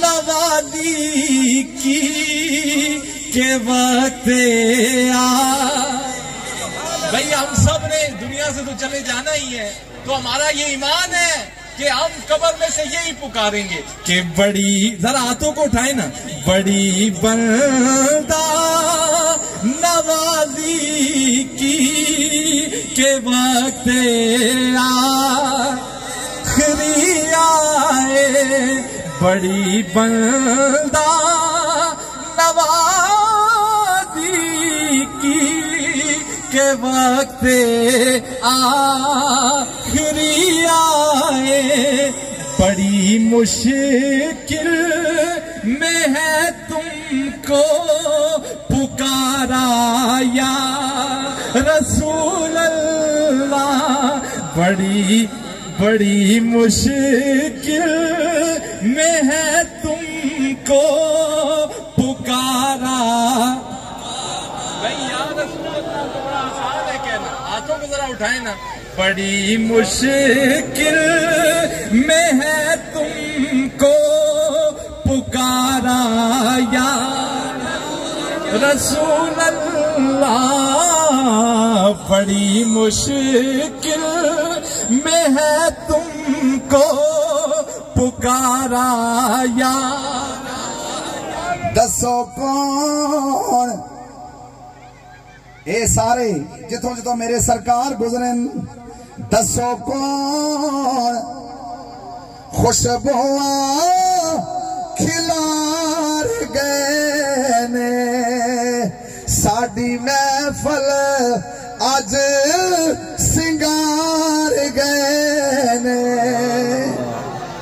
نوالی کی کے وقت بھئی ہم سب نے دنیا سے تو چلے جانا ہی ہے، تو ہمارا یہ ایمان ہے کہ ہم قبر میں سے یہی پکاریں گے کہ بڑی، ذرا ہاتھوں کو اٹھائیں نا، بڑی بندہ نوازی کی کے وقت آخری آئے، بڑی بندہ نوازی کی کے وقت آخری آئے، بڑی مشکل میں ہے تم کو پکارا یا رسول اللہ، بڑی بڑی مشکل میں ہے تم کو پکارا. بھائی یا رسول اللہ تو بڑا آسان ہے کہنا، ہاتھوں کو ذرا اٹھائیں نا. بڑی مشکل میں ہے تم کو پکارا یا رسول اللہ، بڑی مشکل میں ہے تم کو پکارا یا. دسو کون اے سارے جتوں جتوں میرے سرکار گزرن، دسو کون خوشبواں کھلار گئے نے ساڈی محفل اج سنگار گئے نے.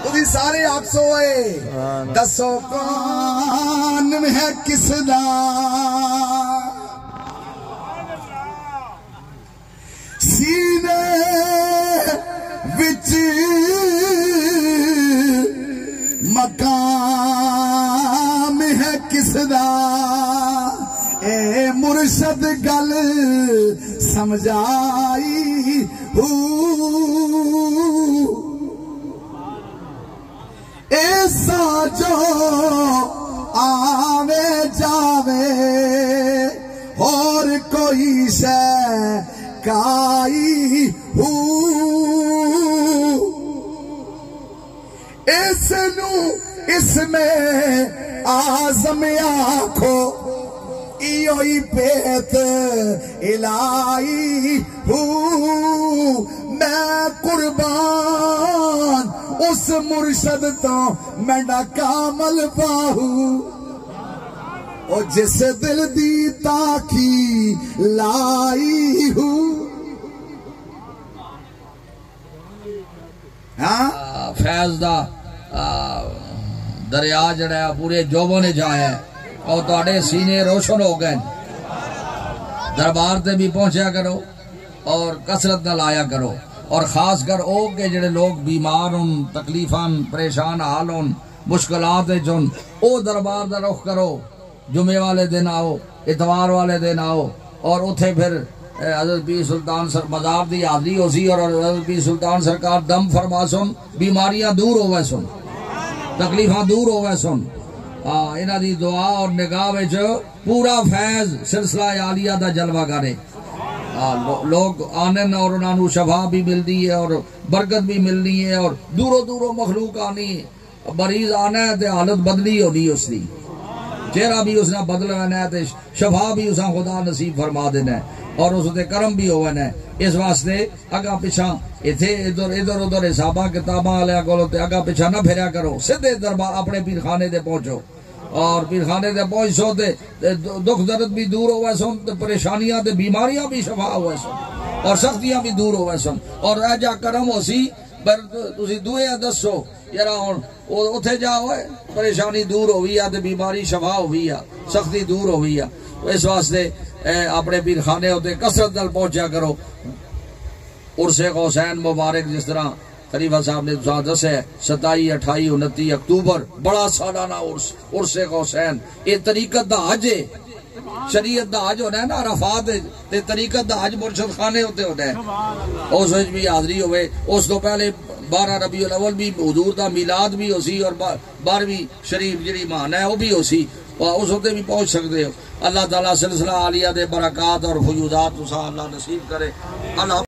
تسی سارے آپ سوئے، دسو کون ہے کس دا سینے وچ مقام ہے کس دا. اے مرشد گل سمجھائی ایسا جو آوے جاوے اور کوئی شے کائی اس نو اس میں آزم آنکھو ایوئی پیت الہی میں قربان اس مرشد تو میں کامل پاہو او جس دل دی تاکی لائی فیض دا دریا جڑا ہے پورے جوبوں نے جایا ہے اور تواڈے سینے روشن ہو گئے. دربار تے بھی پہنچیا کرو اور کثرت نہ لایا کرو، اور خاص کر او کہ جڑے لوگ بیمار ہوں، تکلیفاں پریشان حال ہوں، مشکلات ہوں، او دربار دا رخ کرو. جمعے والے دن آؤ، اتوار والے دن آؤ، اور اتھے پھر حضرت پیر سلطان مذاب دی حاضری ہو سی اور حضرت پیر سلطان سرکار دم فرما سن، بیماریاں دور ہوئے سن، تکلیفاں دور ہوئے سن. انہاں دی دعا اور نگاہ وچ پورا فیض سلسلہ عالیہ دا جلوہ کرے. لوگ آنن اور انہاں نو شفا بھی ملدی ہے اور برکت بھی ملنی ہے، اور دوروں دوروں مخلوق آنی ہے. مریض آنا ہے تے حالت بدلی ہونی اس دی. چہرہ بھی اس نے بدل ہونا ہے تے شفا بھی اساں خدا نصیب فرما دینا ہے اور اس تے کرم بھی ہونا ہے. اس واسطے اگا پیچھا ایتھے ادھر ادھر حساباں کتاباں والے کولوں تے اگا پیچھا نہ پھریا کرو. سیدھے دربار اپنے پیر خانے تے پہنچو اور پیر خانے تے پہنچو تے دکھ درد بھی دور ہوئے سن تے پریشانیاں تے بیماریاں بھی شفا ہوئے سن اور سختیاں بھی دور ہوئے سن. اور اے جا کرم ہو سی پر تسی دوئے دسو یارا ہن اوتھے جا ہوئے پریشانی دور ہوئی ہے تے بیماری شفا ہوئی ہے سختی دور ہوئی ہے. اس واسطے اپنے پیر خانے ہوتے کثرت نال پہنچیا کرو. عرس حسین مبارک جس طرح خلیفہ صاحب نے دسے 27 28 29 اکتوبر بڑا سالانہ عرس حسین. یہ طریقت دا حج ہے شریعت دا حج ہونا ہے نا عرفات تے طریقت دا حج مرشد خانے ہوتے ہے. اس وچ بھی حاضری ہوئے. اس تو پہلے 12 ربیع الاول بھی حضور دا میلاد بھی ہو سی اور 12ویں شریف جڑی مان ہے وہ بھی ہو سی. اس ہوتے بھی پہنچ سکتے ہو. اللہ تعالیٰ سلسلہ عالیہ دے برکات اور فیوضات اللہ نصیب کرے. اللہ